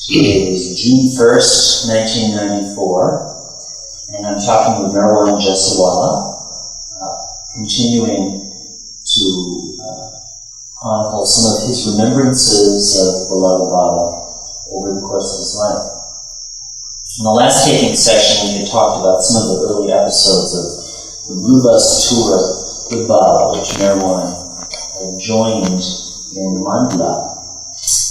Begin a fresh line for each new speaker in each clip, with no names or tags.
Today is June 1st, 1994, and I'm talking with Meherwan Jessawala, continuing to chronicle some of his remembrances of beloved Baba over the course of his life. In the last taping session, we had talked about some of the early episodes of the Blue Bus tour with Baba, which Meherwan had joined in Mandla.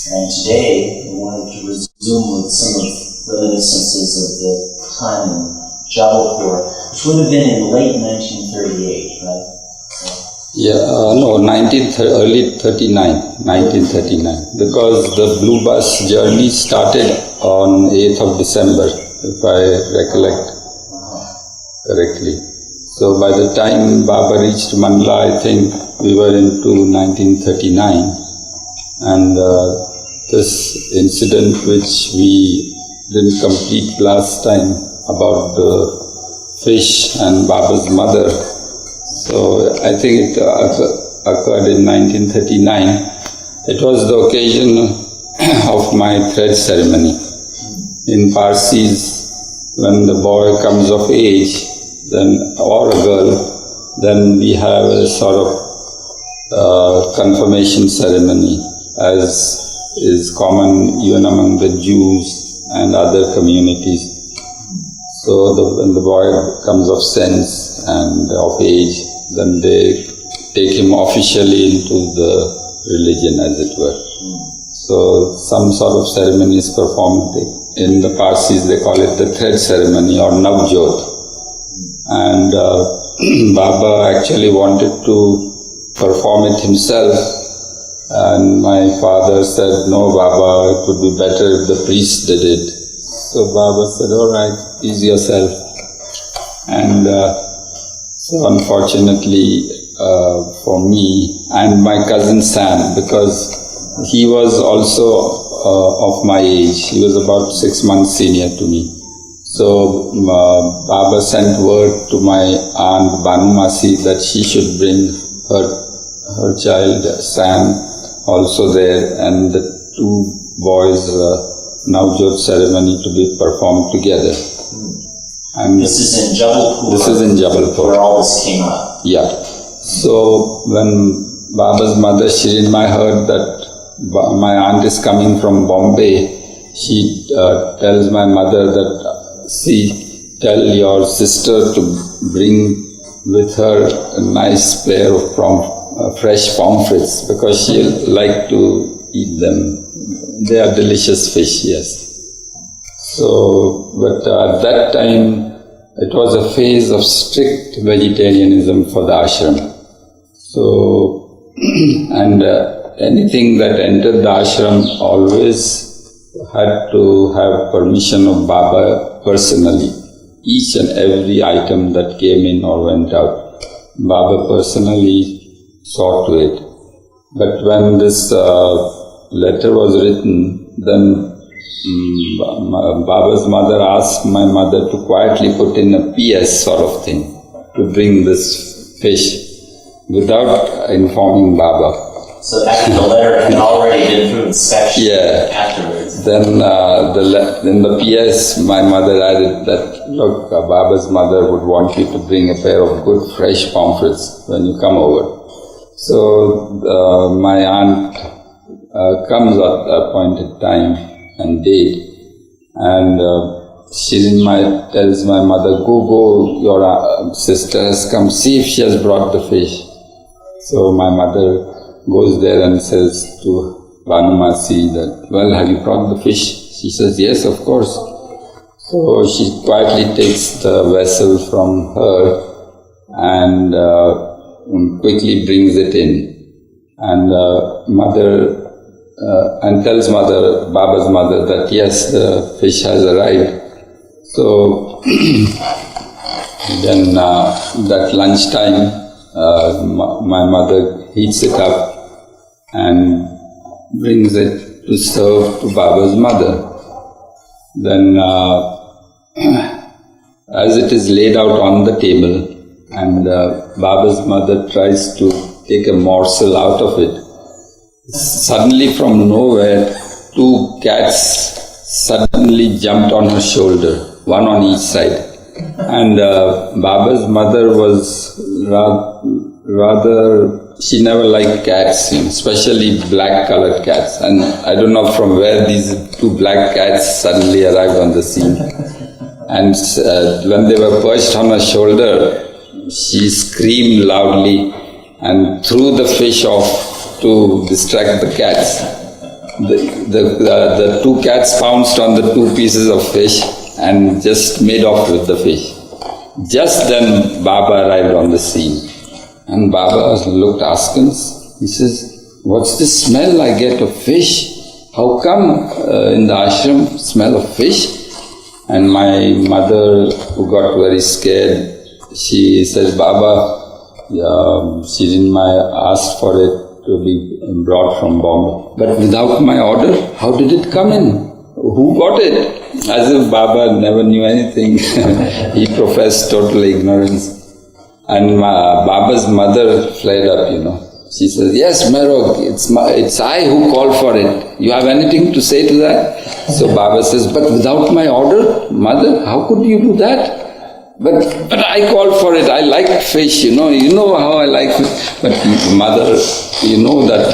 And today, we wanted to resume with some of the reminiscences of the time in Jabalpur, which would have been in late 1938, right?
Early 1939, because the Blue Bus journey started on 8th of December, if I recollect correctly. So by the time Baba reached Mandla, I think we were into 1939, and this incident which we didn't complete last time about the fish and Baba's mother, so I think it occurred in 1939. It was the occasion of my thread ceremony. In Parsis, when the boy comes of age, then or a girl, then we have a sort of confirmation ceremony, as is common even among the Jews and other communities. So when the boy comes of sense and of age, then they take him officially into the religion, as it were. So some sort of ceremony is performed. In the Parsis, they call it the thread ceremony or Navjot. And Baba actually wanted to perform it himself, and my father said, "No, Baba, it would be better if the priest did it." So Baba said, "All right, please yourself." And so unfortunately for me and my cousin Sam, because he was also of my age, he was about 6 months senior to me. So Baba sent word to my aunt Banumasi that she should bring her child Sam also there, and the two boys' Navjot ceremony to be performed together. And
this is in Jabalpur.
This is in Jabalpur,
where all this came up.
Yeah. So when Baba's mother Shirinmai heard that my aunt is coming from Bombay, she tells my mother that, "See, tell your sister to bring with her a nice pair of fresh pomfrets, because she'll like to eat them. They are delicious fish," yes. So, but at that time, it was a phase of strict vegetarianism for the ashram. So, and anything that entered the ashram always had to have permission of Baba personally. Each and every item that came in or went out, Baba personally saw to it. But when this letter was written, then Baba's mother asked my mother to quietly put in a PS sort of thing to bring this fish without informing Baba.
So actually the letter had already been through inspection afterwards.
Then in the PS, my mother added that, "Look, Baba's mother would want you to bring a pair of good fresh pomfrets when you come over." So my aunt comes at the appointed time and date, and Shirinmai tells my mother, go, your sister has come, see if she has brought the fish. So my mother goes there and says to Banumasi that, "Well, have you brought the fish?" She says, "Yes, of course." So she quietly takes the vessel from her and quickly brings it in, and and tells Baba's mother that yes, the fish has arrived. So then that lunchtime, my mother heats it up and brings it to serve to Baba's mother. Then as it is laid out on the table, and Baba's mother tries to take a morsel out of it, suddenly from nowhere, two cats suddenly jumped on her shoulder, one on each side. And Baba's mother was rather, she never liked cats, especially black colored cats. And I don't know from where these two black cats suddenly arrived on the scene. And when they were perched on her shoulder, she screamed loudly and threw the fish off to distract the cats. The two cats pounced on the two pieces of fish and just made off with the fish. Just then Baba arrived on the scene. And Baba looked askance. He says, "What's this smell I get of fish? How come in the ashram smell of fish?" And my mother, who got very scared, she said, "Baba, she didn't ask for it to be brought from Bombay. But without my order, how did it come in? Who got it?" As if Baba never knew anything. He professed total ignorance. And Baba's mother flared up, She says, "Yes, Merog, it's I who called for it. You have anything to say to that?" So Baba says, "But without my order, mother, how could you do that?" But I called for it. I like fish, You know how I like fish. But mother, you know that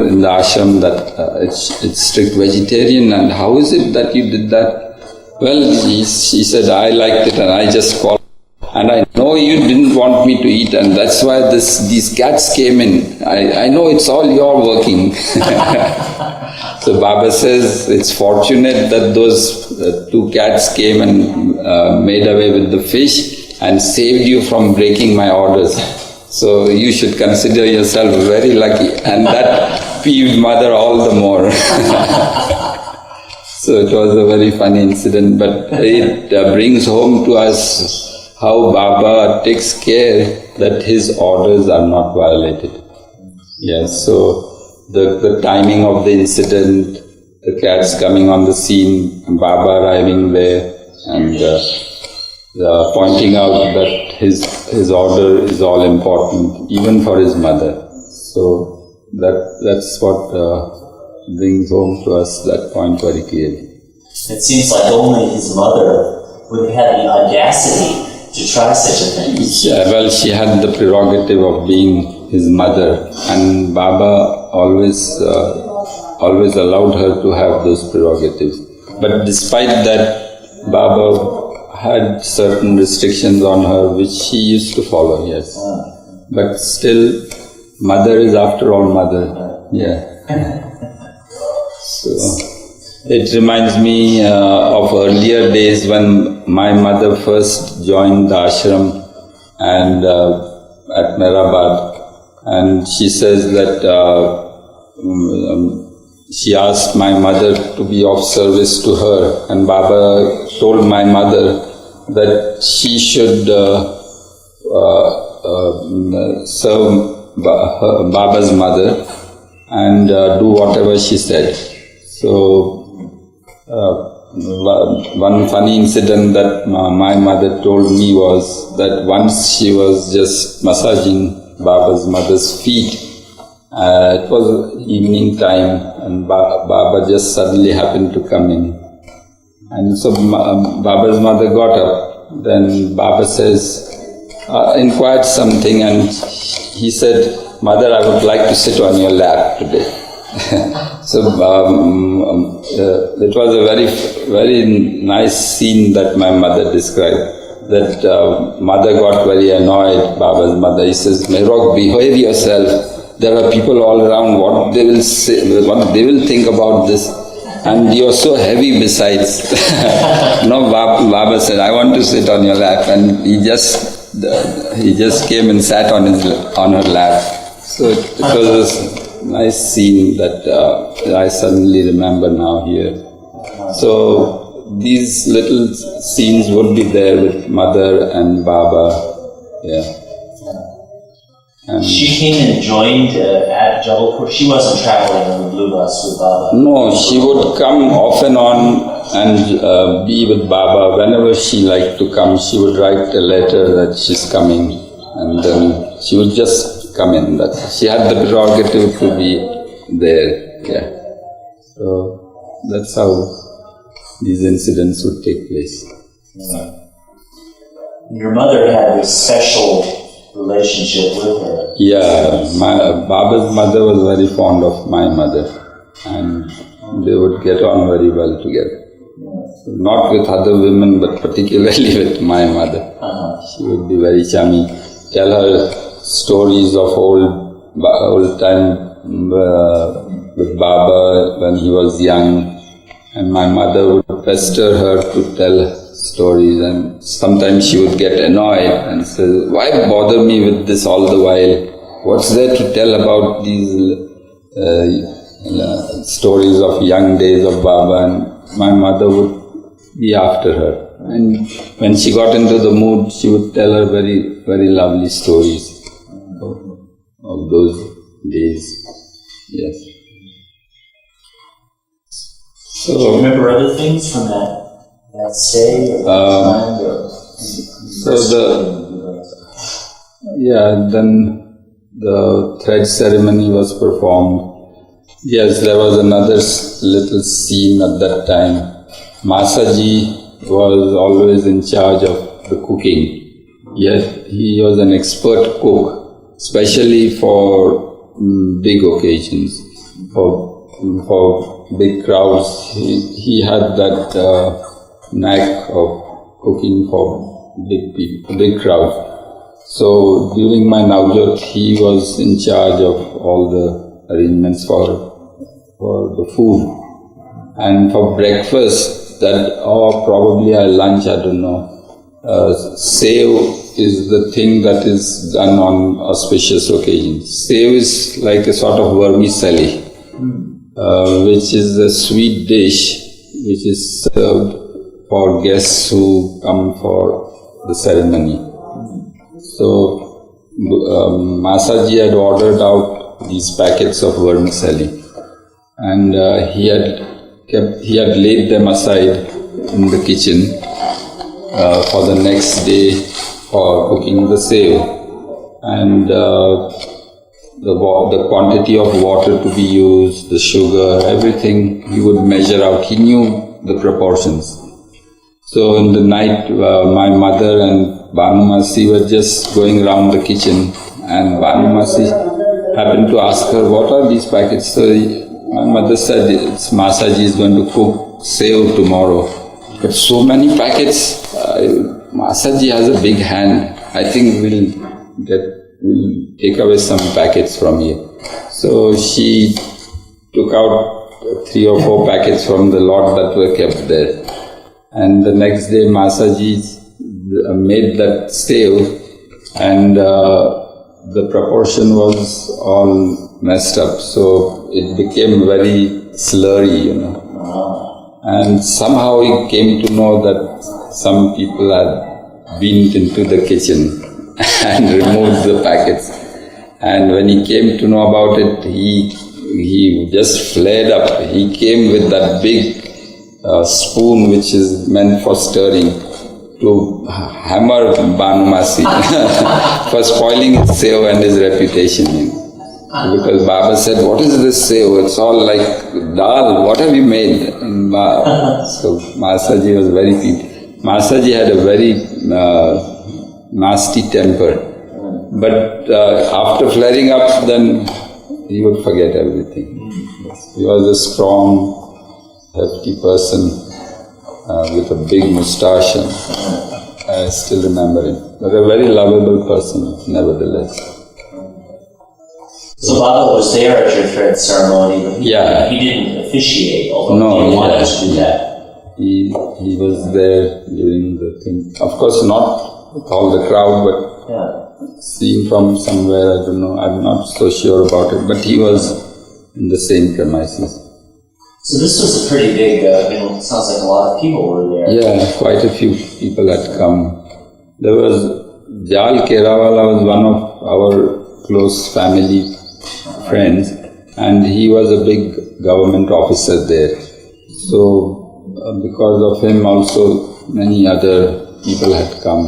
in the ashram that it's strict vegetarian, and how is it that you did that? Well, she said, "I liked it and I just called. And I know you didn't want me to eat, and that's why these cats came in. I know it's all your working." So Baba says it's fortunate that those two cats came and made away with the fish and saved you from breaking my orders. So you should consider yourself very lucky. And that peeved mother all the more. So it was a very funny incident, but it brings home to us how Baba takes care that his orders are not violated. Yes, so the timing of the incident, the cats coming on the scene, Baba arriving there, and pointing out that his order is all important, even for his mother. So that's what brings home to us that point very clearly.
It seems like only his mother would have the audacity to try such a thing.
Yeah, well, she had the prerogative of being his mother, and Baba always allowed her to have those prerogatives. But despite that, Baba had certain restrictions on her which she used to follow, yes. But still, mother is after all mother, yeah. So it reminds me of earlier days when my mother first joined the ashram and at Meherabad, and she says that she asked my mother to be of service to her, and Baba told my mother that she should serve Baba's mother and do whatever she said. So one funny incident that my mother told me was that once she was just massaging Baba's mother's feet. It was evening time, and Baba just suddenly happened to come in. And so Baba's mother got up. Then Baba says, inquired something, and he said, "Mother, I would like to sit on your lap today." So it was a very, very nice scene that my mother described. That mother got very annoyed, Baba's mother. He says, "Meherwan, behave yourself. There are people all around, what they will say, what they will think about this. And you're so heavy besides." No, Baba said, "I want to sit on your lap." And he just came and sat on her lap. So it was a nice scene that I suddenly remember now here. So these little scenes would be there with mother and Baba. Yeah. And
she came and joined at Jabalpur. She wasn't traveling on the blue bus with Baba.
No, she would come off and on and be with Baba. Whenever she liked to come, she would write a letter that she's coming, and then she would just come in. She had the prerogative to be there. Yeah. So that's how these incidents would take place.
Yeah. Your mother had this special relationship with her.
Yeah, Baba's mother was very fond of my mother, and they would get on very well together. Not with other women, but particularly with my mother. She would be very charming. Tell her stories of old time with Baba when he was young, and my mother would pester her to tell stories, and sometimes she would get annoyed and say, "Why bother me with this all the while? What's there to tell about these stories of young days of Baba?" And my mother would be after her. And when she got into the mood, she would tell her very, very lovely stories of those days. Yes.
Do you remember other things from that stay or that time?
Then the thread ceremony was performed. Yes, there was another little scene at that time. Masaji was always in charge of the cooking. Yet he was an expert cook, especially for big occasions, for big crowds. He had that knack of cooking for big crowds. So during my Navjot, he was in charge of all the arrangements for the food. And for breakfast, or probably at lunch, I don't know, sev is the thing that is done on auspicious occasions. Sev is like a sort of vermicelli, which is a sweet dish which is served for guests who come for the ceremony. So Masaji had ordered out these packets of vermicelli, and he had laid them aside in the kitchen for the next day for cooking the sev, and the quantity of water to be used, the sugar, everything he would measure out. He knew the proportions. So in the night, my mother and Bhanumasi were just going around the kitchen, and Bhanumasi happened to ask her, "What are these packets?" So my mother said, "It's Masaji is going to cook sev tomorrow." But so many packets, Masaji has a big hand. I think we'll take away some packets from here. So she took out 3 or 4 packets from the lot that were kept there. And the next day Masaji made that sev, and the proportion was all messed up. So it became very slurry, And somehow he came to know that some people had been into the kitchen and removed the packets. And when he came to know about it, he just flared up. He came with that big spoon which is meant for stirring to hammer Bhanumasi for spoiling his sev and his reputation. Because Baba said, "What is this sev? It's all like dal. What have you made?" So Masaji was very peeved. Masaji had a very nasty temper. But after flaring up, then he would forget everything. He was a strong, hefty person with a big moustache, and I still remember him. But a very lovable person, nevertheless.
So Baba was there at your thread ceremony, but he didn't officiate, although he wanted to do that.
He was there during the thing. Of course, not with all the crowd, but seen from somewhere, I don't know, I'm not so sure about it, but he was in the same premises.
So this was a pretty big, it sounds like a lot of people were there.
Yeah, quite a few people had come. There was, Jal Kerawala was one of our close family friends, and he was a big government officer there. So because of him also many other people had come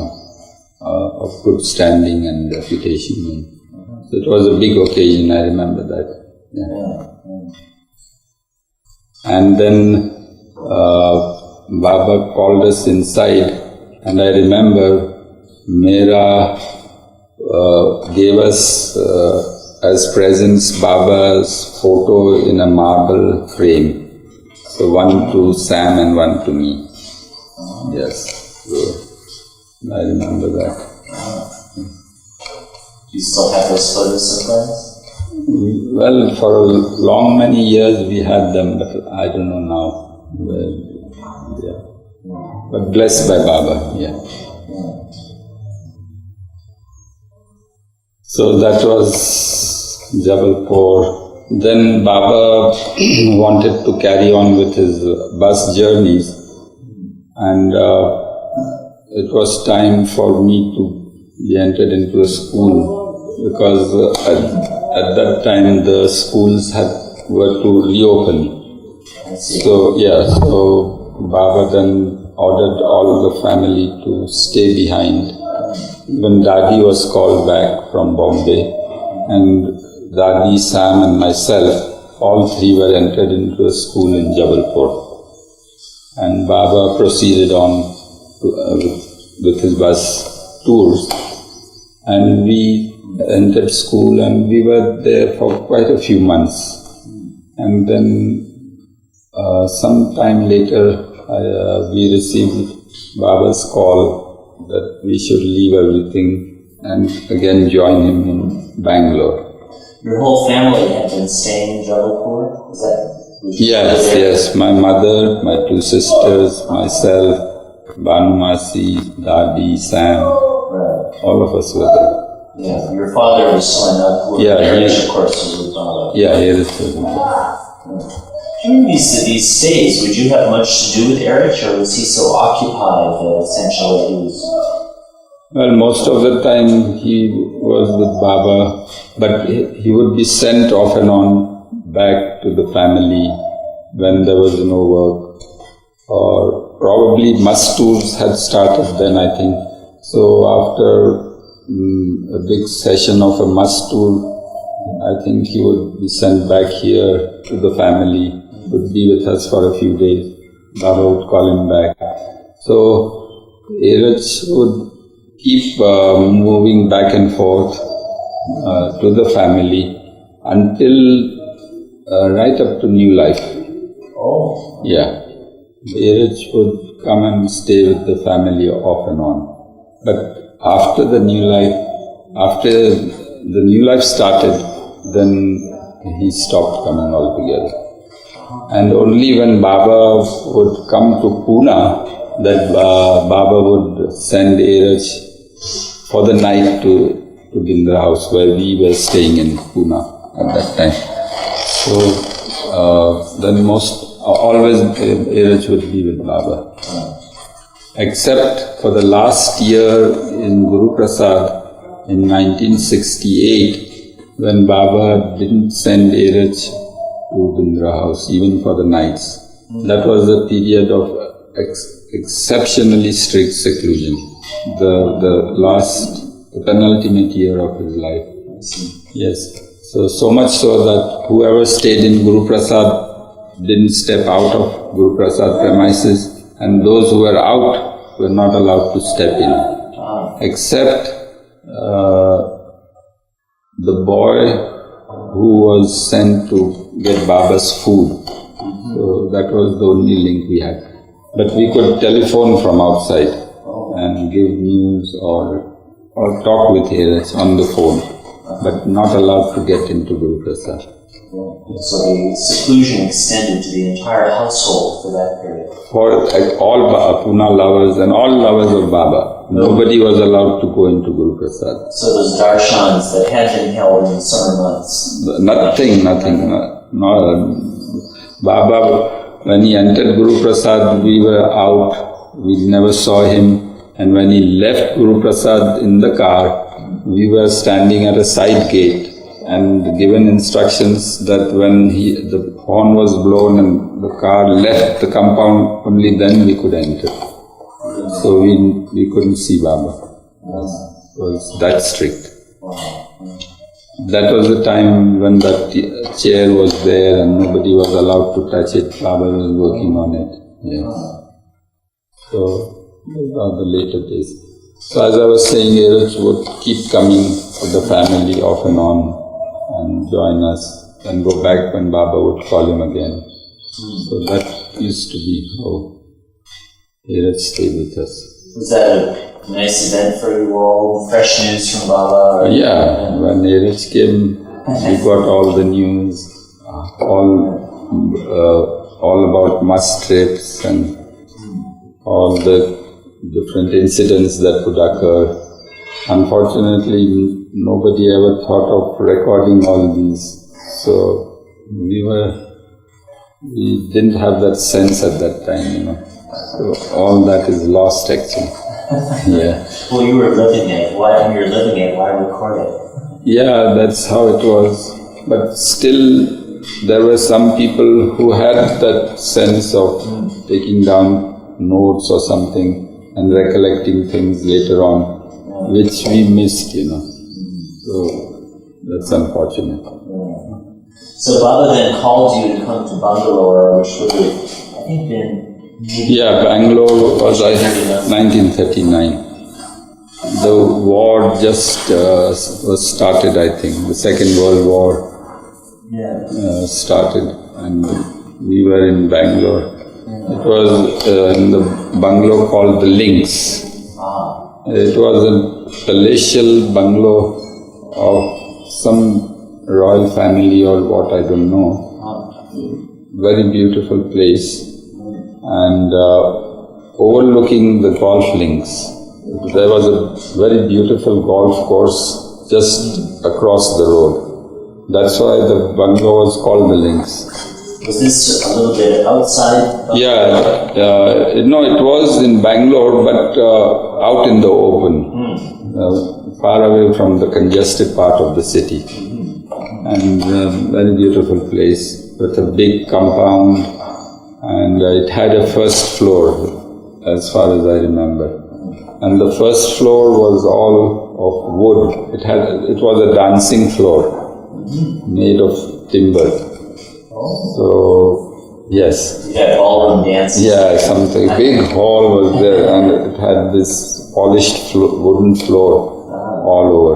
of good standing and reputation. So it was a big occasion, I remember that. And then Baba called us inside, and I remember Mera gave us as presents Baba's photo in a marble frame. So one to Sam and one to me. Yes, so I remember that.
Do you still have those photos sometimes?
Well, for many years we had them, but I don't know now. Yeah. But blessed by Baba, yeah. So that was Jabalpur. Then Baba wanted to carry on with his bus journeys, and it was time for me to be entered into a school, because at that time the schools were to reopen. So Baba then ordered all the family to stay behind. Even Daddy was called back from Bombay, and Daddy, Sam and myself, all three were entered into a school in Jabalpur. And Baba proceeded on with his bus tours. And we entered school, and we were there for quite a few months. And then some time later, we received Baba's call that we should leave everything and again join him in Bangalore.
Your whole family had been staying in Jabalpur? Is that?
Yes. My mother, my two sisters, myself, Banumasi, Dadi, Sam, all of us were there.
Yeah, your father was Swanat, of course, was with Baba.
Yeah, he is with
During these stays, would you have much to do with Erich, or was he so occupied that essentially he was...
Well, most of the time he was with Baba, but he would be sent off and on back to the family when there was no work, or probably Mastoors had started then, I think. So after a big session of a Mastoor, I think he would be sent back here to the family, would be with us for a few days. Baba would call him back. So Erich would keep moving back and forth to the family until right up to New Life.
Oh.
Yeah. Erich would come and stay with the family off and on. But after the New Life started, then he stopped coming altogether. And only when Baba would come to Pune, that Baba would send Erich for the night to Bindra House, where we were staying in Pune at that time. So then always Erich would be with Baba. Except for the last year in Guru Prasad in 1968, when Baba didn't send Erich to Bindra House, even for the nights. That was a period of exceptionally strict seclusion. The penultimate year of his life. Yes. So much so that whoever stayed in Guru Prasad didn't step out of Guru Prasad premises, and those who were out were not allowed to step in, except the boy who was sent to get Baba's food. So that was the only link we had. But we could telephone from outside and give news or talk with Erich on the phone, but not allowed to get into Guru Prasad.
So the seclusion extended to the entire household for that period?
For all Pune lovers and all lovers of Baba. Nobody was allowed to go into Guru Prasad.
So those darshans that had been held in the summer months?
Nothing. Baba, when he entered Guru Prasad, we were out. We never saw him. And when he left Guru Prasad in the car, we were standing at a side gate and given instructions that when the horn was blown and the car left the compound, only then we could enter. So we couldn't see Baba. It was that strict. That was the time when that chair was there and nobody was allowed to touch it. Baba was working on it. Yes. So, those are the later days. So as I was saying, Erich would keep coming to the family off and on and join us and go back when Baba would call him again. So that used to be how Erich stayed with us.
Was that a nice event for you all? Fresh news from Baba?
Yeah, when Erich came, we got all the news, all about must trips and all the different incidents that would occur. Unfortunately, nobody ever thought of recording all these, so we didn't have that sense at that time, So all that is lost actually. Yeah.
Well, you were living it. Why record it?
Yeah, that's how it was. But still, there were some people who had that sense of taking down notes or something and recollecting things later on, which we missed, So that's unfortunate.
So Baba then called you to come to Bangalore, which would have, I think, been...
Yeah, Bangalore was 1939. The war just was started, I think. The Second World War started, and we were in Bangalore. It was in the bungalow called the Links. It was a palatial bungalow of some royal family or what, I don't know. Very beautiful place. And overlooking the golf links. There was a very beautiful golf course just across the road. That's why the bungalow was called the Links.
Was this a little bit outside?
Yeah, no, it was in Bangalore, but out in the open, far away from the congested part of the city. And very beautiful place with a big compound, and it had a first floor, as far as I remember. And the first floor was all of wood. It was a dancing floor made of timber. So, yes.
You had ballroom dancing?
Yeah, something. Big hall was there, and it had this polished wooden floor all over.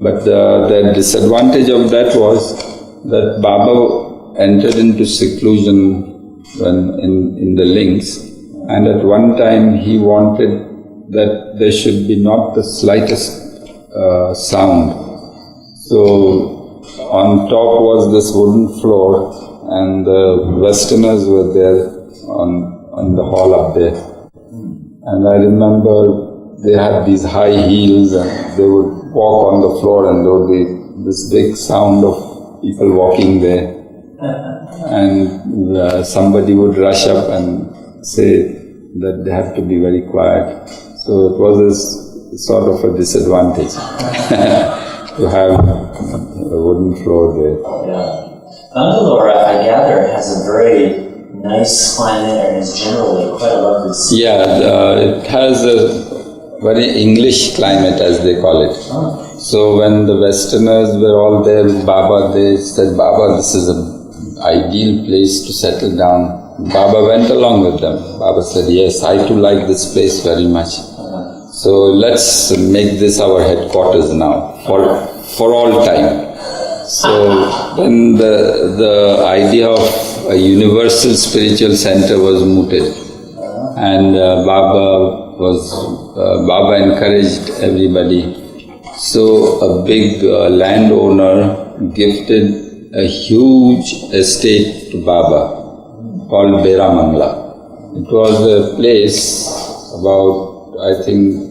But the disadvantage of that was that Baba entered into seclusion when in the Links, and at one time he wanted that there should be not the slightest sound. So on top was this wooden floor, and the Westerners were there on the hall up there. And I remember they had these high heels, and they would walk on the floor, and there would be this big sound of people walking there. And somebody would rush up and say that they have to be very quiet. So it was a sort of a disadvantage to have a wooden floor there.
Yeah. Bangalore, I gather, has a very nice climate and is generally quite a lovely city.
Yeah, it has a very English climate, as they call it. So when the Westerners were all there with Baba, they said, Baba, this is an ideal place to settle down. Baba went along with them. Baba said, yes, I too like this place very much. So let's make this our headquarters now, for all time. So then the idea of a universal spiritual center was mooted, and Baba encouraged everybody. So a big landowner gifted a huge estate to Baba called Beramangla. It was a place about, I think,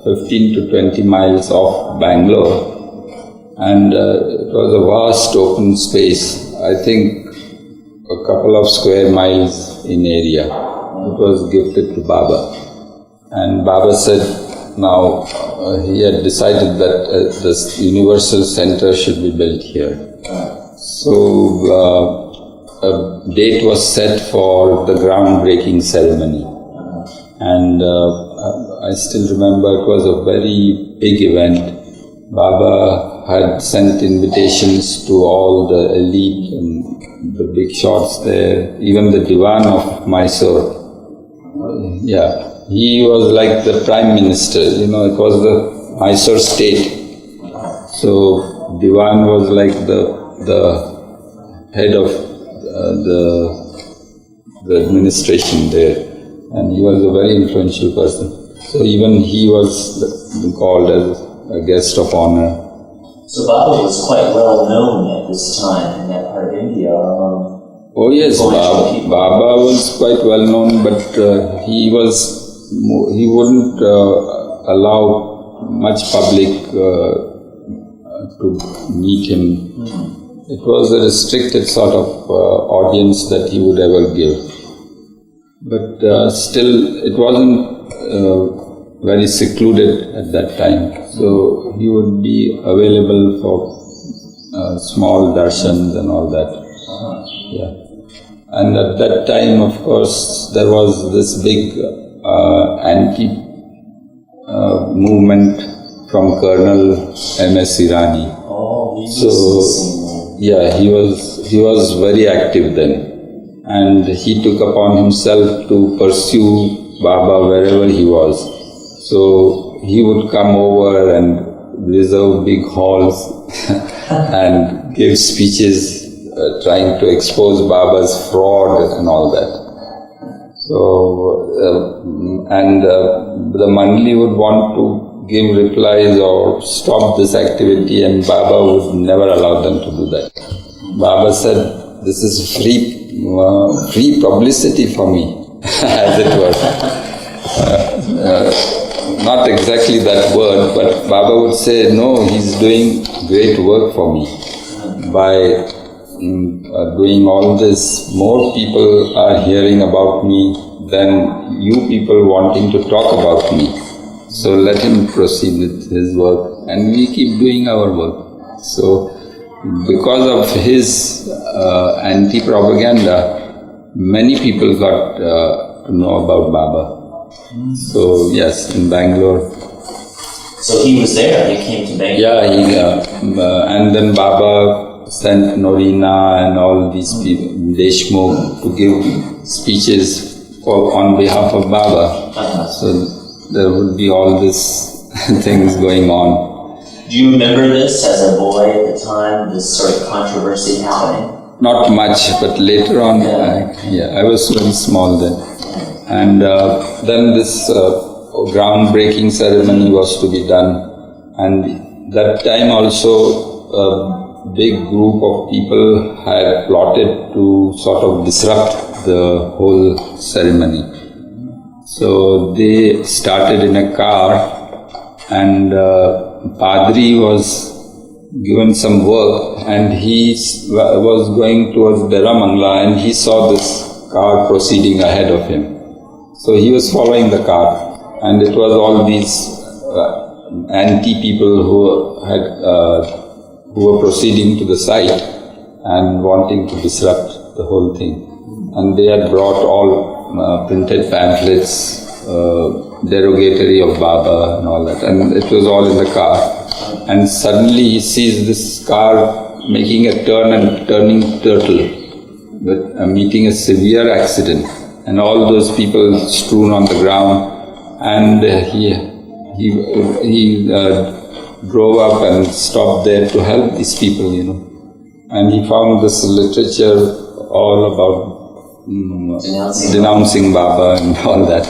15 to 20 miles off Bangalore, and it was a vast open space, I think a couple of square miles in area. It was gifted to Baba, and Baba said now he had decided that this universal center should be built here. So a date was set for the groundbreaking ceremony, and I still remember it was a very big event. Baba had sent invitations to all the elite and the big shots there, even the Diwan of Mysore. Yeah, he was like the Prime Minister, it was the Mysore state. So Diwan was like the head of the administration there, and he was a very influential person. So even he was called as a guest of honor.
So Baba was quite well known at this time in that part of India.
Oh yes, Baba was quite well known, but he wouldn't allow much public to meet him. It was a restricted sort of audience that he would ever give. But still, it wasn't very secluded at that time. So he would be available for small darshans and all that. Yeah. And at that time, of course, there was this big anti-movement from Colonel M.S. Irani. So, yeah, he was very active then. And he took upon himself to pursue Baba wherever he was. So he would come over and reserve big halls and give speeches trying to expose Baba's fraud and all that. So, the Mandli would want to give replies or stop this activity, and Baba would never allow them to do that. Baba said, "This is free publicity for me," as it were. Not exactly that word, but Baba would say, "No, he's doing great work for me. By doing all this, more people are hearing about me than you people wanting to talk about me. So let him proceed with his work, and we keep doing our work." So because of his anti-propaganda, many people got to know about Baba. So yes, in Bangalore.
So he was there, he came to Bangalore?
Yeah, and then Baba sent Norina and all these people, Deshmukh, to give speeches on behalf of Baba. So there would be all these things going on.
Do you remember this as a boy at the time, this sort of controversy happening?
Not much, but later on, I was very small then. And then this groundbreaking ceremony was to be done. And that time also, a big group of people had plotted to sort of disrupt the whole ceremony. So they started in a car, and Padri was given some work, and he was going towards Deramangla, and he saw this car proceeding ahead of him. So he was following the car, and it was all these anti-people who were proceeding to the site and wanting to disrupt the whole thing. And they had brought all printed pamphlets, derogatory of Baba and all that, and it was all in the car. And suddenly he sees this car making a turn and turning turtle, meeting a severe accident, and all those people strewn on the ground. And he drove up and stopped there to help these people, And he found this literature all about denouncing Baba and all that.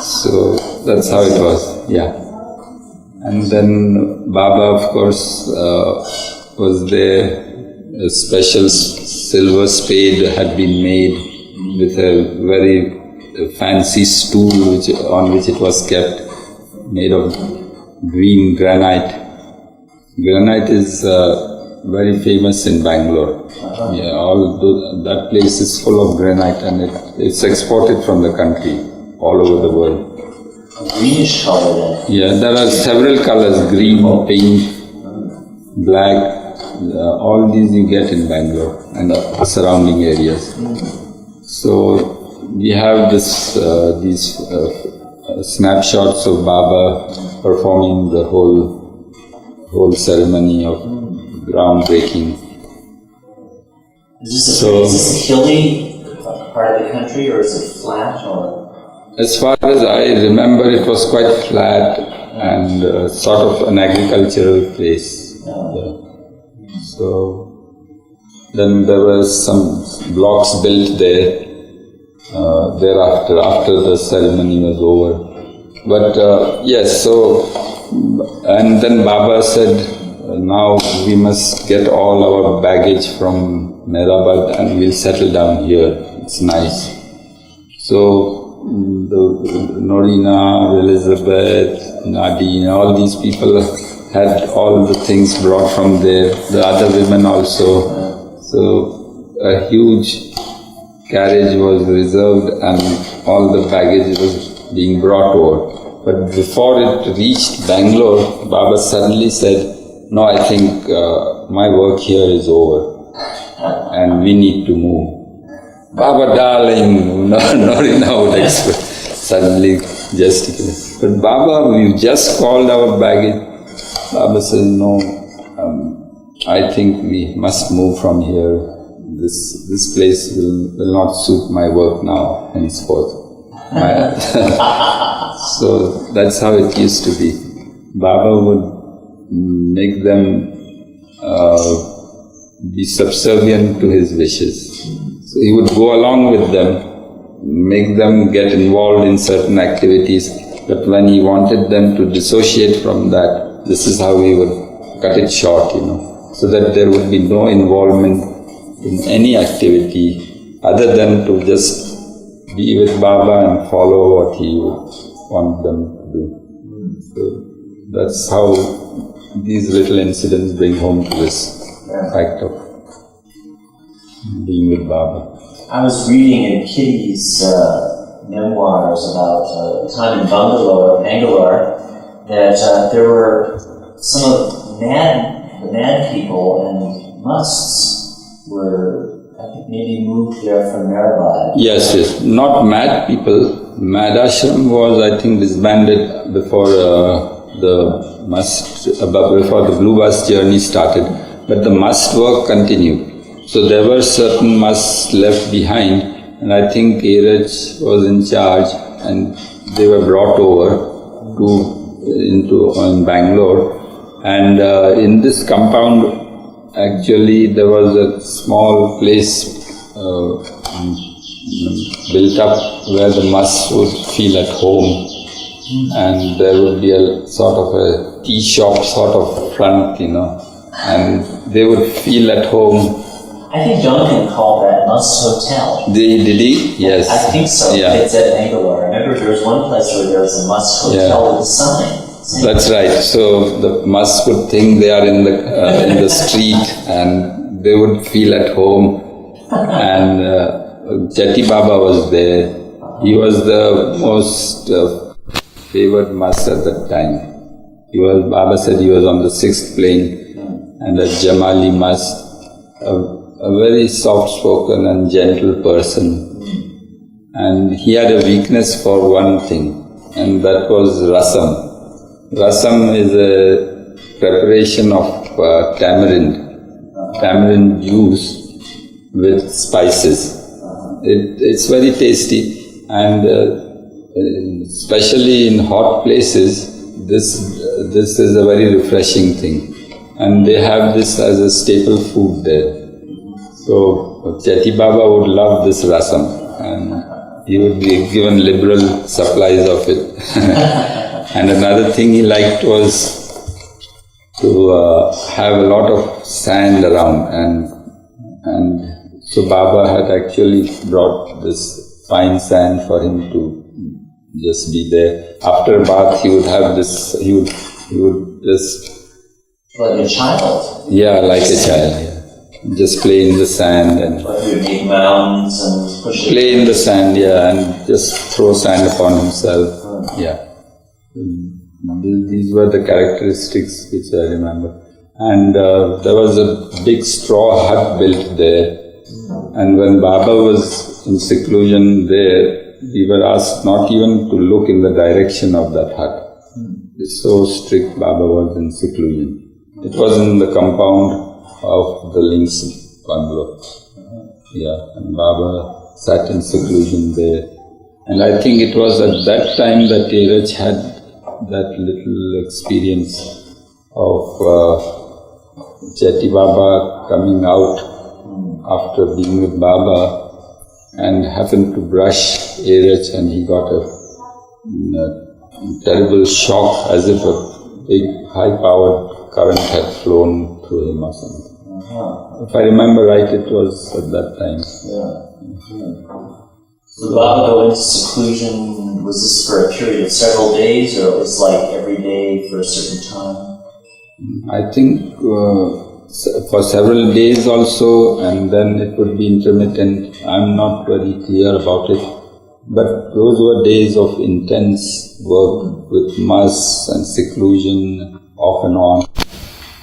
So that's how it was, yeah. And then Baba, of course, was there. A special silver spade had been made with a very fancy stool on which it was kept, made of green granite. Granite is very famous in Bangalore. Yeah, that place is full of granite, and it's exported from the country all over the world.
A greenish color then?
Yeah, there are several colors: green, pink, black. All these you get in Bangalore and the surrounding areas. So we have these snapshots of Baba performing the whole whole ceremony of groundbreaking.
Is this a hilly part of the country, or is it flat? Or
as far as I remember, it was quite flat and sort of an agricultural place. Yeah. So then there were some blocks built there thereafter, after the ceremony was over. But yes, so, and then Baba said, now we must get all our baggage from Meherabad and we'll settle down here. It's nice. So the Norina, Elizabeth, Nadine, all these people had all the things brought from there. The other women also. So a huge carriage was reserved and all the baggage was being brought over. But before it reached Bangalore, Baba suddenly said, no, I think my work here is over and we need to move. Baba darling, Norina would suddenly gesticulate. But Baba, we just called our baggage. Baba said, no, I think we must move from here. This place will not suit my work now, henceforth. So that's how it used to be. Baba would make them be subservient to his wishes. So he would go along with them, make them get involved in certain activities, but when he wanted them to dissociate from that, this is how he would cut it short, so that there would be no involvement in any activity other than to just be with Baba and follow what he would want them to do. So that's how these little incidents bring home to this fact of being with Baba.
I was reading in Kitty's memoirs about a time in Bangalore that there were some of the mad people and musts were, I think, maybe moved there from Meherabad.
Yes. Not mad people. Mad Ashram was, I think, disbanded before before the Blue Bus journey started. But the must work continued. So there were certain musts left behind, and I think Airaj was in charge, and they were brought over in Bangalore. And in this compound, actually, there was a small place built up where the musts would feel at home, and there would be a sort of a tea shop sort of front, and they would feel at home.
I think Duncan called that Must Hotel.
Did he? Yes.
I think so.
Yeah.
It's at Bangalore. I remember there was one place where there was a Must Hotel with a sign.
That's right. So the musts would think they are in the street, and they would feel at home. And Chetty Baba was there. He was the most favored must at that time. Baba said he was on the 6th plane, and a Jamali must, a very soft-spoken and gentle person. And he had a weakness for one thing, and that was rasam. Rasam is a preparation of tamarind juice with spices. It's very tasty, and especially in hot places, this is a very refreshing thing. And they have this as a staple food there. So Chetty Baba would love this rasam, and he would be given liberal supplies of it. And another thing he liked was to have a lot of sand around, and so Baba had actually brought this fine sand for him to just be there. After a bath, he would have this. He would just
like a child.
Yeah, like a child. Yeah. Just play in the sand and
like he would make mounds and push
play in the sand, and just throw sand upon himself. Yeah. These were the characteristics which I remember. And there was a big straw hut built there. And when Baba was in seclusion there, we were asked not even to look in the direction of that hut. So strict Baba was in seclusion. It was in the compound of the Links bungalow. Yeah, and Baba sat in seclusion there. And I think it was at that time that Dheeraj had that little experience of Chetty Baba coming out after being with Baba and happened to brush Dheeraj, and he got a terrible shock as if a big high-powered current had flown through him or something. If I remember right, it was at that time.
So did Baba go into seclusion, was this for a period of several days, or it was like every day for a certain time?
I think for several days also, and then it would be intermittent. I'm not very clear about it. But those were days of intense work with mass and seclusion off and on.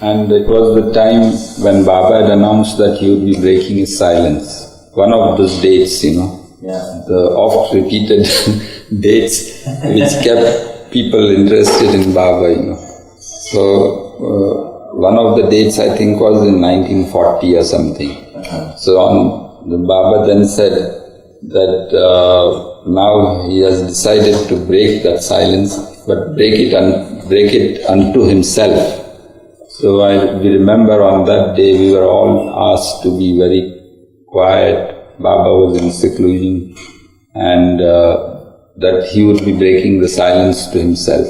And it was the time when Baba had announced that he would be breaking his silence. One of those dates, the oft-repeated dates which kept people interested in Baba, So, one of the dates I think was in 1940 or something. So, the Baba then said that now he has decided to break that silence, but break it unto himself. So we remember on that day we were all asked to be very quiet. Baba was in seclusion, and that he would be breaking the silence to himself.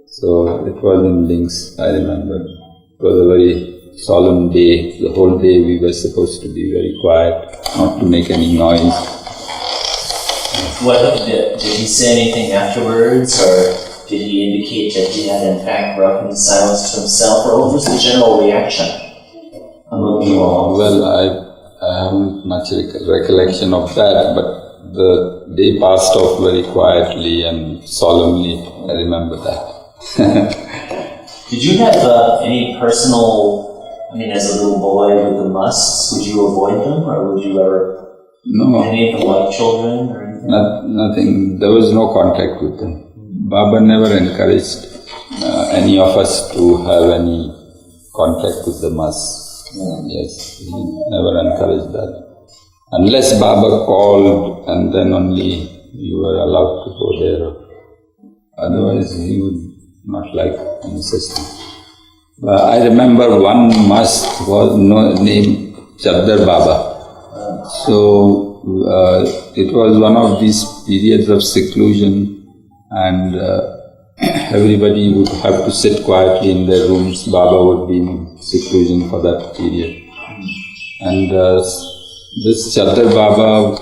So it was in Links, I remember. It was a very solemn day. The whole day we were supposed to be very quiet, not to make any noise.
Did he say anything afterwards, or did he indicate that he had in fact broken the silence to himself, or what was the general reaction among you all?
Well, I haven't much recollection of that, but the day passed off very quietly and solemnly. I remember that.
Did you have any personal, as a little boy with the musts, would you avoid them, or would you ever, any of the white children or anything?
Nothing, there was no contact with them. Baba never encouraged any of us to have any contact with the mass. Yes, he never encouraged that. Unless Baba called, and then only you were allowed to go there. Otherwise, he would not like any such thing. I remember one mast was named Chadar Baba. So, it was one of these periods of seclusion, and everybody would have to sit quietly in their rooms. Baba would be in seclusion for that period. And this Chadar Baba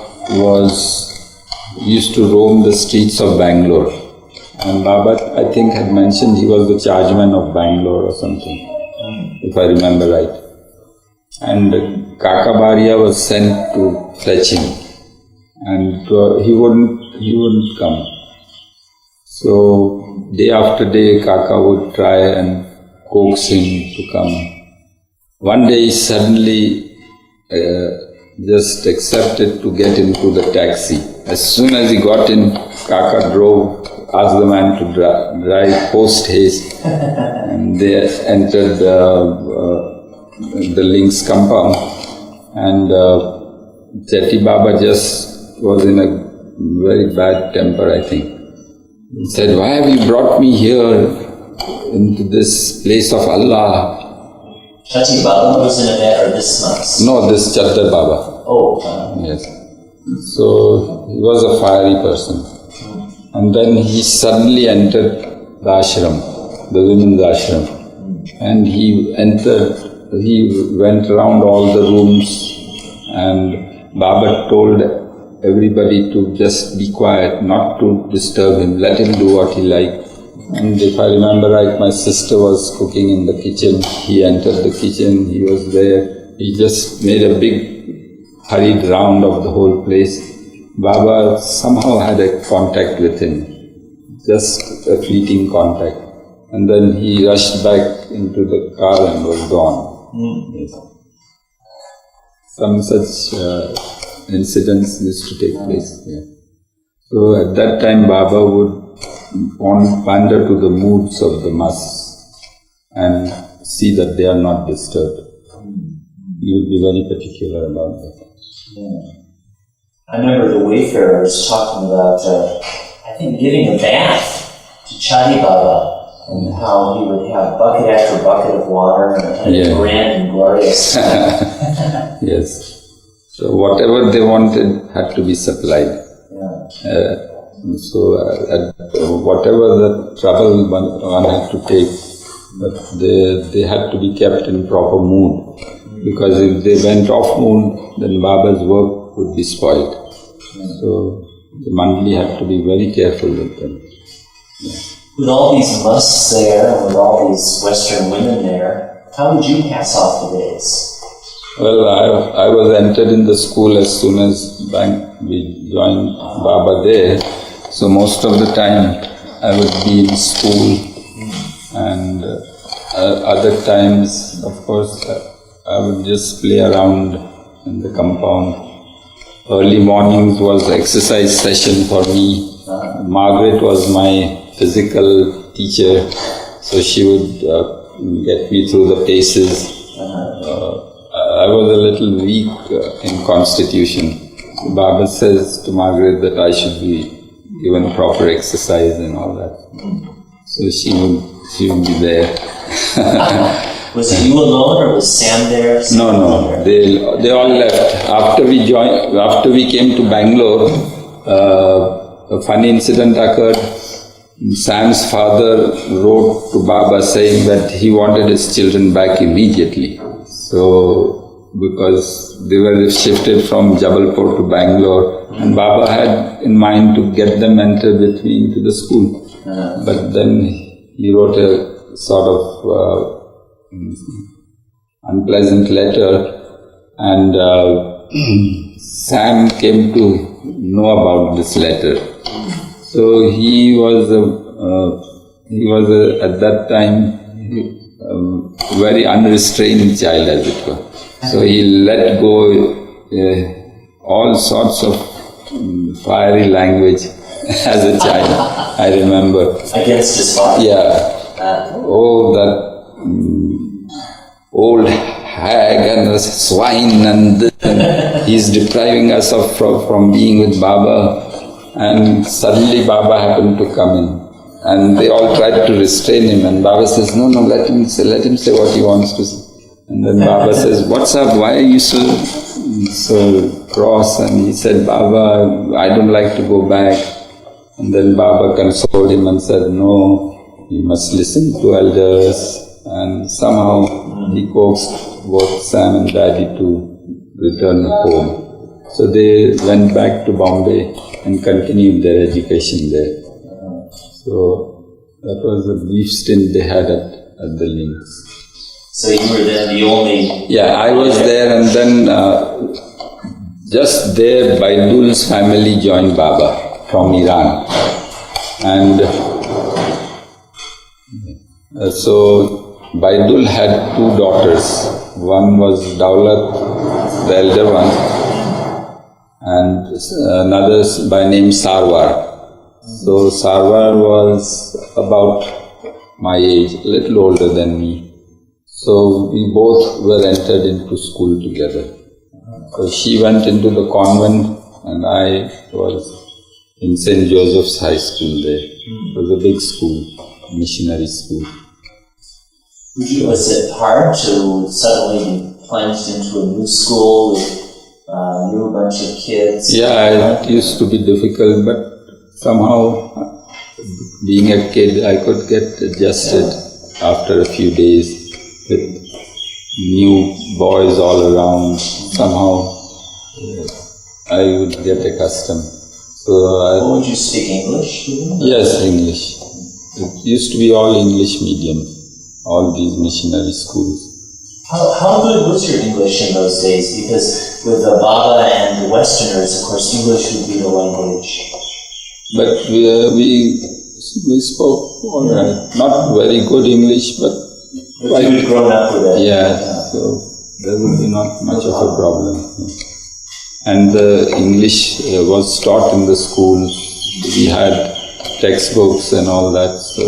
used to roam the streets of Bangalore. And Baba, I think, had mentioned he was the chargeman of Bangalore or something, if I remember right. And Kaka Bharia was sent to fetch him, and he wouldn't come. So day after day, Kaka would try and coax him to come. One day he suddenly just accepted to get into the taxi. As soon as he got in, Kaka asked the man to drive post haste, and they entered the Links compound, and Chetty Baba just was in a very bad temper, I think. He said, "Why have you brought me here into this place of Allah?"
Chetty Baba was in a bed, or this month?
No, this Chadar Baba.
Oh.
Yes. So he was a fiery person. And then he suddenly entered the ashram, the women's ashram. And he went around all the rooms, and Baba told everybody to just be quiet, not to disturb him, let him do what he liked. And if I remember right, my sister was cooking in the kitchen. He entered the kitchen, he was there. He just made a big hurried round of the whole place. Baba somehow had a contact with him, just a fleeting contact. And then he rushed back into the car and was gone. Yes. Some such incidents used to take place. Yeah. So at that time Baba would pander to the moods of the mass, and see that they are not disturbed. You would be very particular about that.
Yeah. I remember the wayfarers talking about, I think, giving a bath to Chadi Baba, and how he would have bucket after bucket of water and grand and glorious.
Yes. So whatever they wanted had to be supplied.
Yeah.
Whatever the trouble one had to take, but they had to be kept in proper mood. Because if they went off mood, then Baba's work would be spoiled. So the mandali had to be very careful with them.
With all these musts there, and with all these Western women there, how would you pass off the days?
Well, I was entered in the school as soon as we joined Baba there. So most of the time I would be in school, and other times, of course, I would just play around in the compound. Early mornings was exercise session for me. Margaret was my physical teacher, so she would get me through the paces. I was a little weak in constitution. Baba says to Margaret that I should be given proper exercise and all that. So she would be there.
Was it you alone, or was Sam there?
No. They all left. After we came to Bangalore, a funny incident occurred. Sam's father wrote to Baba saying that he wanted his children back immediately. So, because they were shifted from Jabalpur to Bangalore, and Baba had in mind to get them entered with me into the school. But then he wrote a sort of unpleasant letter, and Sam came to know about this letter. So he was at that time a very unrestrained child, as it were. So he let go all sorts of fiery language as a child, I remember.
Against his father?
Yeah. Oh, that old hag and the swine, and he's depriving us from being with Baba. And suddenly Baba happened to come in, and they all tried to restrain him, and Baba says, no, let him say what he wants to say. And then Baba says, what's up, why are you so cross? And he said, Baba, I don't like to go back. And then Baba consoled him and said, no, you must listen to elders. And somehow he coaxed both Sam and Daddy to return home. So they went back to Bombay and continued their education there. So that was the brief stint they had at the links.
So you were then the only...
Yeah, I was there, and then just there Baidul's family joined Baba from Iran. And so Baidul had two daughters. One was Daulat, the elder one, and another by name Sarwar. So Sarwar was about my age, a little older than me. So we both were entered into school together. So she went into the convent and I was in St. Joseph's High School there. It was a big school, missionary school.
Was it hard to suddenly be plunged into a new school with a new bunch of kids?
Yeah, it used to be difficult, but somehow, being a kid, I could get adjusted after a few days with new boys all around. Somehow, I would get accustomed. So
would you speak English?
Yes, English. It used to be all English medium, all these missionary schools.
How good was your English in those days? Because with the Baba and the Westerners, of course, English would be the language.
But we spoke all right. Not very good English, but
you had grown up with it.
Yeah, so there would be not much of a problem. And the English was taught in the school. We had textbooks and all that, so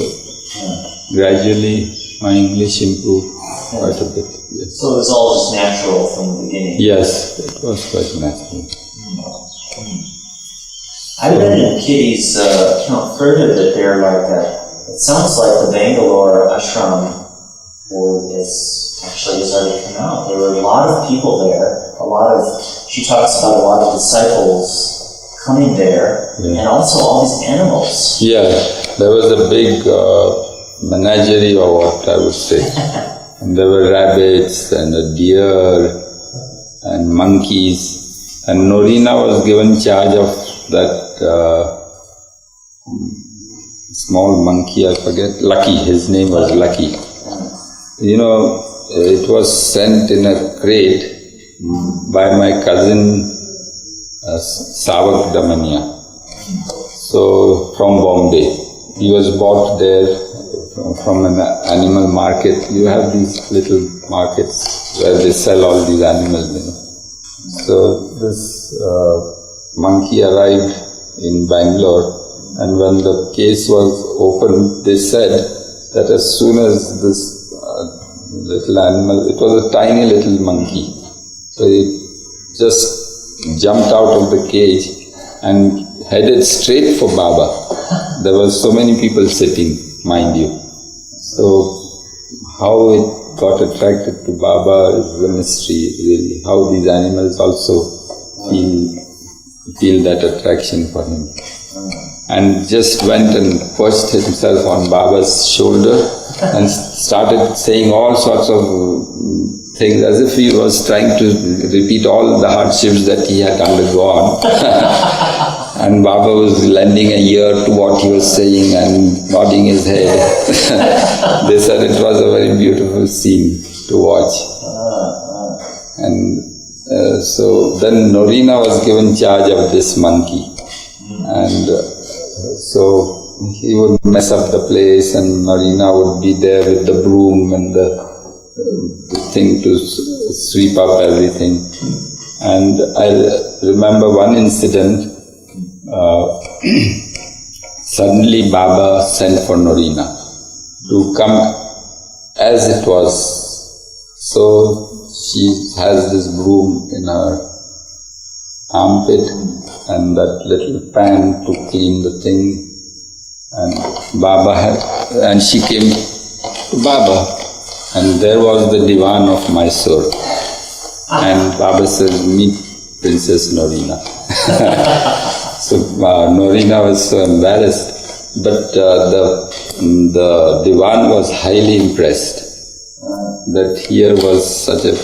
gradually my English improved. quite a bit. Yes.
So it was all just natural from the beginning?
Yes, it was quite natural.
I read in Kitty's account further that they're it sounds like the Bangalore ashram board actually has already come out. There were a lot of people there, she talks about a lot of disciples coming there, and also all these animals.
Yeah, there was a big menagerie or what I would say. And there were rabbits and a deer and monkeys. And Norina was given charge of that small monkey, I forget, Lucky, his name was Lucky. You know, it was sent in a crate by my cousin Savak Damania. So, from Bombay. He was bought there from an animal market. You have these little markets where they sell all these animals, you know. So, this monkey arrived in Bangalore, and when the case was opened, they said that as soon as this little animal, it was a tiny little monkey, so it just jumped out of the cage and headed straight for Baba. There were so many people sitting, mind you. So how it got attracted to Baba is a mystery, really. How these animals also feel that attraction for him. And just went and perched himself on Baba's shoulder and started saying all sorts of things as if he was trying to repeat all the hardships that he had undergone. And Baba was lending an ear to what he was saying and nodding his head. They said it was a very beautiful scene to watch. And so then Norina was given charge of this monkey. And so he would mess up the place, and Norina would be there with the broom and the thing to sweep up everything. And I remember one incident. Suddenly Baba sent for Norina to come as it was. So she has this broom in her armpit and that little pan to clean the thing. And she came to Baba, and there was the divan of Mysore. And Baba says, "Meet Princess Norina." So Norina was so embarrassed, but the divan was highly impressed that here was such a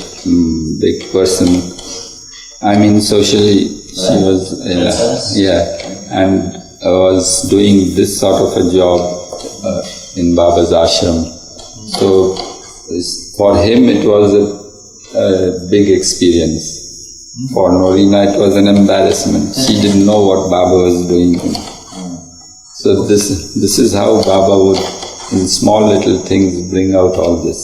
big person. I mean, socially she was, and was doing this sort of a job in Baba's ashram. So for him it was a big experience. For Norina it was an embarrassment. She didn't know what Baba was doing. So this is how Baba would, in small little things, bring out all this.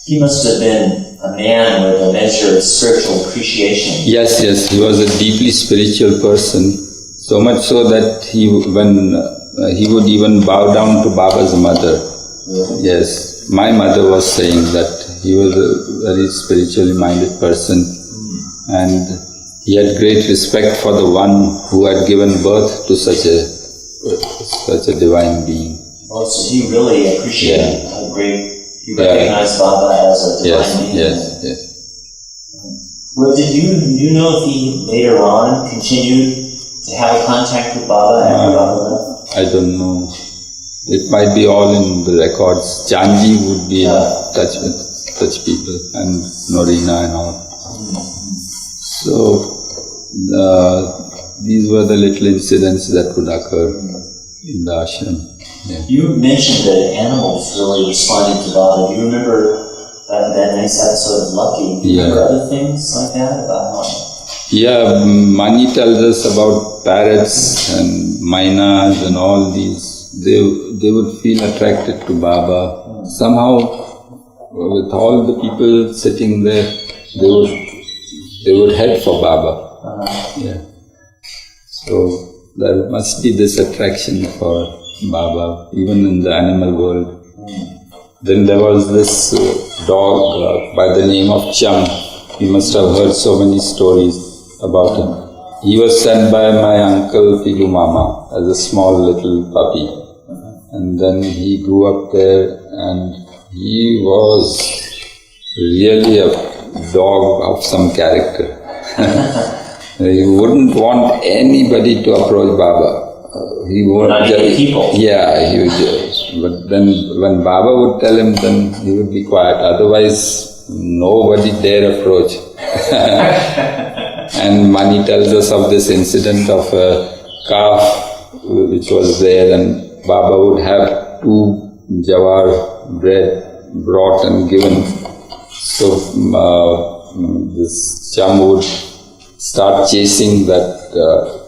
He must have been a man with a measure of spiritual appreciation.
Yes, he was a deeply spiritual person. So much so that he would even bow down to Baba's mother.
Really?
Yes, my mother was saying that he was a very spiritually minded person. And he had great respect for the one who had given birth to such a divine being.
Oh, so he really appreciated how great, he recognized Baba as a divine being.
Yes.
Well, did you know if he later on continued to have contact with Baba after Baba left?
I don't know. It might be all in the records. Janji would be in touch with such people, and Norina and all. So, these were the little incidents that would occur in the ashram. Yeah.
You mentioned that animals really responded to Baba. Do you remember that nice episode of Lucky? Do you remember other things like that about how?
Yeah, Mani tells us about parrots and mynas and all these. They would feel attracted to Baba. Somehow, with all the people sitting there, they would head for Baba. So there must be this attraction for Baba, even in the animal world. Then there was this dog by the name of Chum. You must have heard so many stories about him. He was sent by my uncle Pilu Mama as a small little puppy. And then he grew up there, and he was really a dog of some character. He wouldn't want anybody to approach Baba. He would
people.
Yeah, he would just. But then when Baba would tell him, then he would be quiet. Otherwise, nobody dare approach. And Mani tells us of this incident of a calf which was there, and Baba would have 2 jawar bread brought and given. So this Cham would start chasing that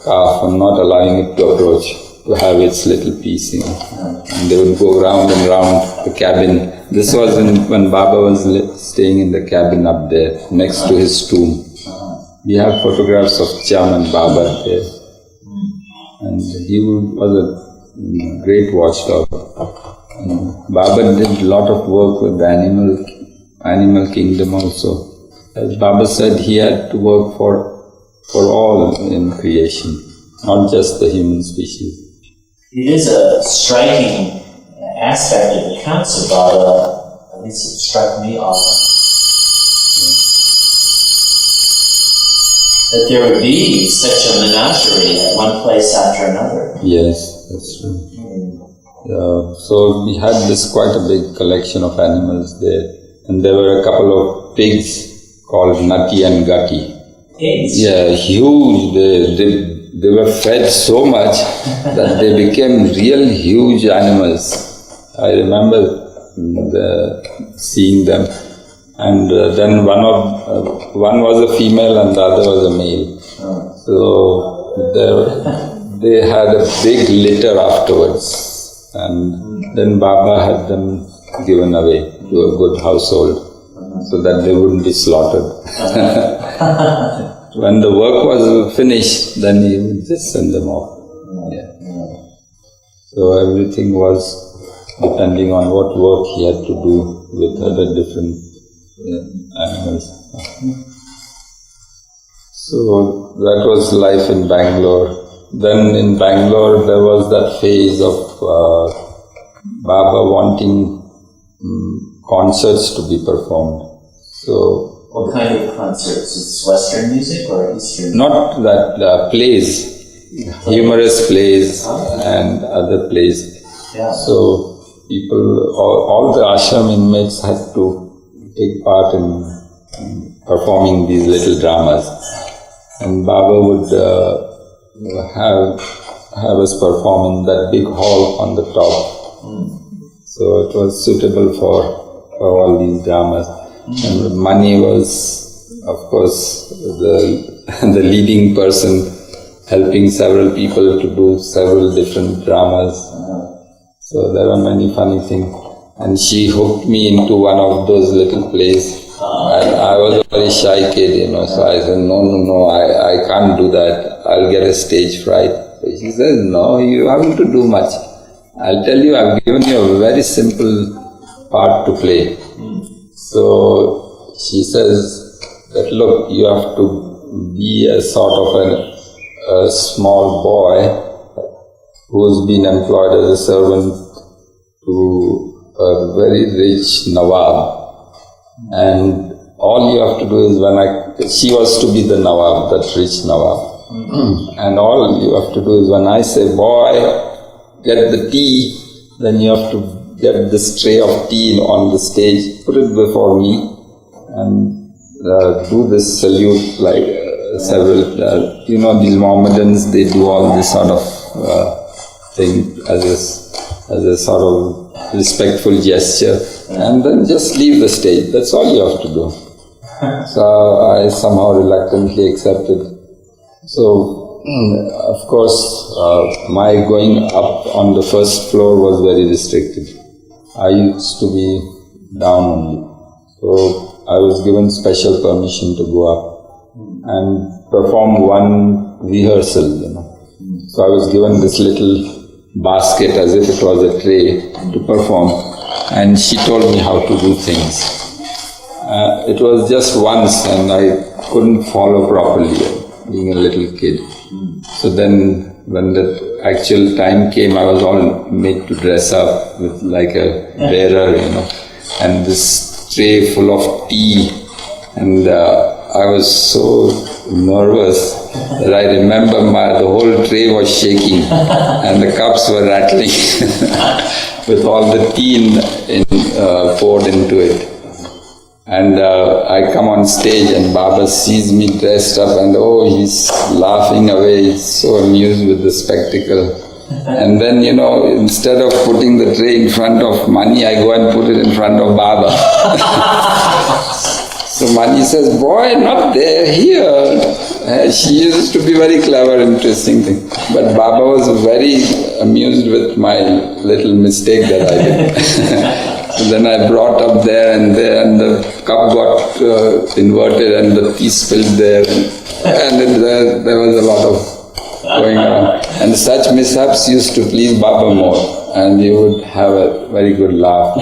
calf and not allowing it to approach, to have its little piece, And they would go round and round the cabin. This was when Baba was staying in the cabin up there, next to his tomb. We have photographs of Cham and Baba there. And he was a great watchdog. Baba did a lot of work with the animal kingdom also. As Baba said, he had to work for all in creation, not just the human species.
It is a striking aspect of the accounts of Baba, at least it struck me often, that there would be such a menagerie at one place after another.
Yes, that's true. So we had quite a big collection of animals there, and there were a couple of pigs called Nati and Gati.
Pigs?
Yeah, huge. They were fed so much that they became real huge animals. I remember seeing them. And then one was a female and the other was a male. So they had a big litter afterwards, and then Baba had them given away to a good household so that they wouldn't be slaughtered. When the work was finished, then he would just send them off. Yeah. So everything was depending on what work he had to do with other different animals. So that was life in Bangalore. Then in Bangalore there was that phase of Baba wanting concerts to be performed. So
what kind of concerts? It's Western music or Eastern?
Not that, plays, humorous plays and other plays.
Yeah.
So people, all the ashram inmates had to take part in performing these little dramas. And Baba would have us perform in that big hall on the top. So it was suitable for all these dramas. And Mani was, of course, the leading person, helping several people to do several different dramas. So there were many funny things. And she hooked me into one of those little plays. And I was a very shy kid, so I said, no, I can't do that. I'll get a stage fright. So she says, no, you haven't to do much. I'll tell you, I've given you a very simple part to play. So she says that, look, you have to be a sort of a small boy who's been employed as a servant to a very rich Nawab. And all you have to do is she was to be the Nawab, that rich Nawab. And all you have to do is when I say, boy, get the tea, then you have to get this tray of tea on the stage, put it before me, and do this salute like several, these Mohammedans, they do all this sort of thing as a sort of respectful gesture, and then just leave the stage. That's all you have to do. So I somehow reluctantly accepted. So, of course, my going up on the first floor was very restricted. I used to be down only. So I was given special permission to go up and perform one rehearsal, So I was given this little basket as if it was a tray to perform, and she told me how to do things. It was just once and I couldn't follow properly, being a little kid. So then when the actual time came, I was all made to dress up with like a bearer, and this tray full of tea, and I was so nervous that I remember the whole tray was shaking and the cups were rattling with all the tea poured into it. And I come on stage and Baba sees me dressed up and he's laughing away, he's so amused with the spectacle. And then, instead of putting the tray in front of Mani, I go and put it in front of Baba. So Mani says, boy, not there, here. She used to be very clever, interesting thing. But Baba was very amused with my little mistake that I did. So then I brought up there and the cup got inverted and the tea spilled there. And there was a lot of going on. And such mishaps used to please Baba more. And he would have a very good laugh.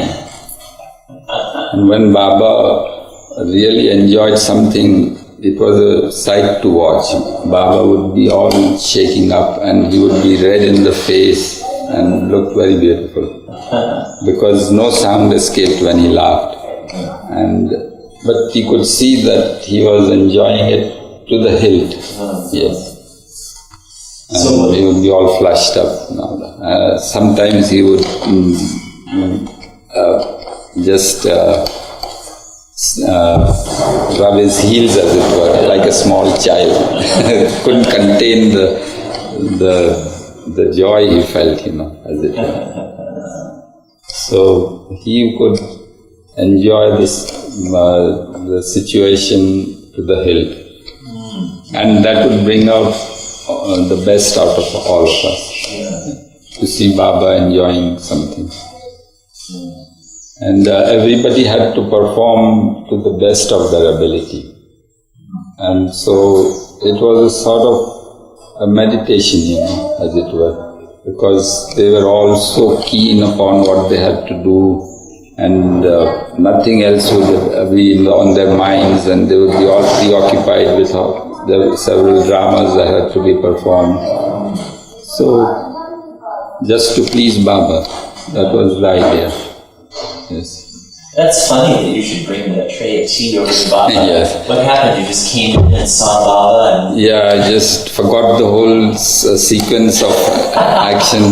And when Baba really enjoyed something, it was a sight to watch. Baba would be all shaking up and he would be red in the face and looked very beautiful. Because no sound escaped when he laughed. But he could see that he was enjoying it to the hilt. Yes. And he would be all flushed up. Sometimes he would just rub his heels, as it were, like a small child. Couldn't contain the joy he felt, as it were. So he could enjoy the situation to the hilt. And that would bring out the best out of all of us. To see Baba enjoying something. And everybody had to perform to the best of their ability. And so it was a sort of a meditation, as it were, because they were all so keen upon what they had to do, and nothing else would be on their minds, and they would be all preoccupied with there were several dramas that had to be performed. So, just to please Baba, that was the idea. Yes.
That's funny that you should bring the tray of tea over to Baba.
Yes.
What happened? You just came in and saw Baba and...
Yeah, I just forgot the whole sequence of action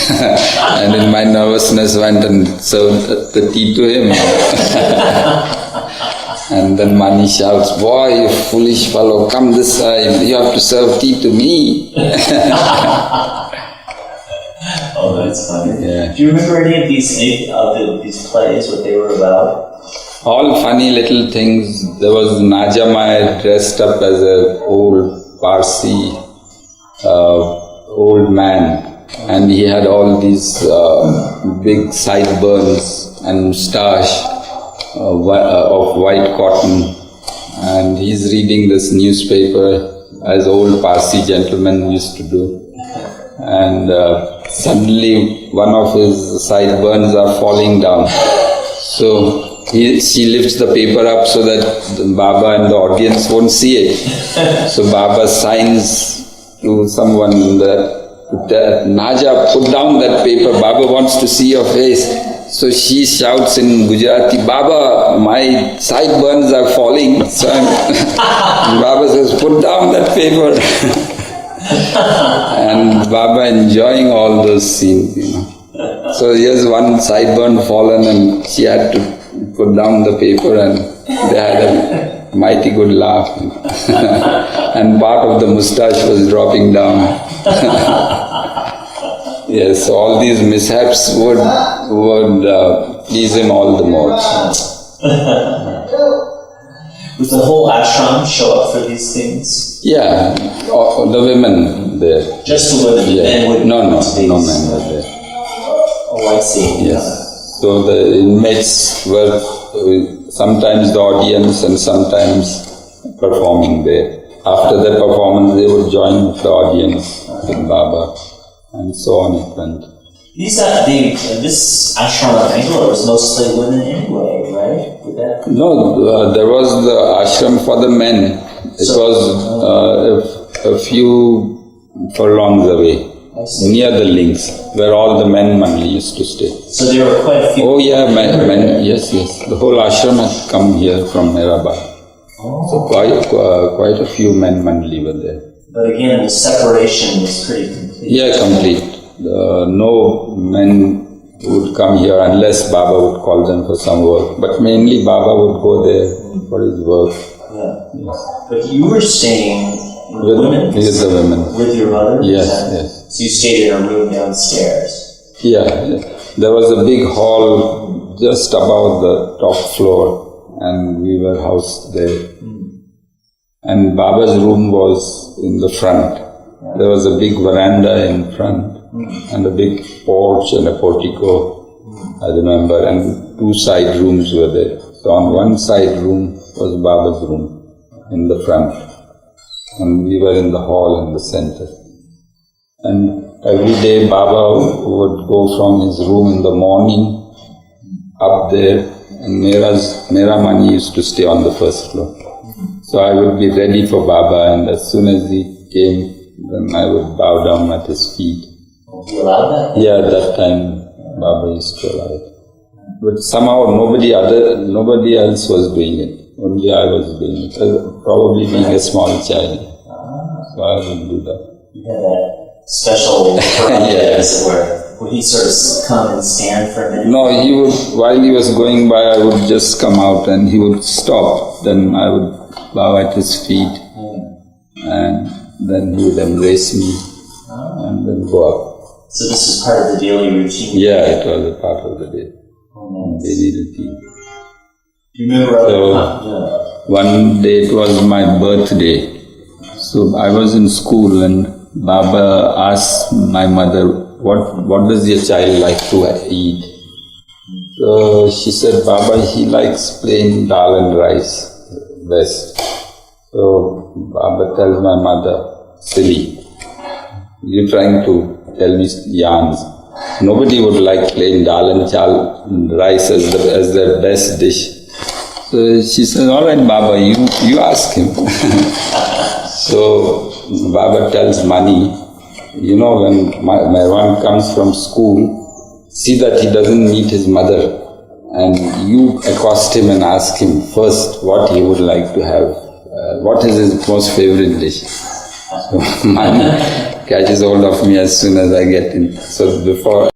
and in my nervousness went and served the tea to him. And then Mani shouts, boy, you foolish fellow, come this side, you have to serve tea to me.
Oh, that's funny.
Yeah.
Do you remember any of these plays, what they were about?
All funny little things. There was Najamai dressed up as an old Parsi old man, and he had all these big sideburns and moustache of white cotton, and he's reading this newspaper as old Parsi gentlemen used to do. And suddenly one of his sideburns are falling down. So she lifts the paper up so that Baba and the audience won't see it. So Baba signs to someone that Naja, put down that paper, Baba wants to see your face. So she shouts in Gujarati, Baba, my sideburns are falling. So Baba says, put down that paper. And Baba enjoying all those scenes, So here's one sideburn fallen and she had to put down the paper and they had a mighty good laugh. And part of the moustache was dropping down. Yes, all these mishaps would please him all the more.
Would the whole ashram show up for these things?
Yeah, the women there.
Just the women?
Yeah.
Men wouldn't
no men were there.
Oh, I see.
Yes. So the inmates were sometimes the audience and sometimes performing there. After the performance, they would join the audience with Baba, and so on it went.
This ashram of Bangalore was mostly women anyway, right?
No, there was the ashram for the men. It was a few furlongs away, near the links, where all the men Mandli used to stay.
So there were quite a few.
Oh yeah, men, yes. The whole ashram had come here from Hyderabad. So quite a few men Mandli were there.
But again, the separation was pretty complete.
Yeah, complete. No men would come here unless Baba would call them for some work. But mainly Baba would go there for his work.
Yeah.
Yes.
But you were staying with women?
With the women.
With your mother?
Yes.
So you stayed in a room downstairs?
Yeah. There was a big hall just above the top floor and we were housed there. And Baba's room was in the front. There was a big veranda in front and a big porch and a portico, I remember, and two side rooms were there. So on one side room was Baba's room in the front and we were in the hall in the center. And every day Baba would go from his room in the morning up there, and Mera Mani used to stay on the first floor. So I would be ready for Baba, and as soon as he came, then I would bow down at his feet.
You allowed that?
Yeah, at that time Baba used to allow it. But somehow nobody else was doing it. Only I was doing it. Probably being a small child. So I would do that.
You had that special practice where would he sort of come and stand for a minute?
No, he would, while he was going by, I would just come out and he would stop. Then I would bow at his feet and then he would embrace me and then go up.
So this is part of the daily routine?
Yeah, it was a part of the day. Daily routine.
Do you remember
one day it was my birthday. So I was in school and Baba asked my mother, what does your child like to eat? So she said, Baba, he likes plain dal and rice best. So Baba tells my mother, silly, you're trying to tell me yarns. Nobody would like plain dal and rice as their best dish. So she said, all right, Baba, you ask him. So Baba tells Mani, when Meherwan comes from school, see that he doesn't meet his mother, and you accost him and ask him first what he would like to have, what is his most favorite dish. So Mani catches hold of me as soon as I get in. So before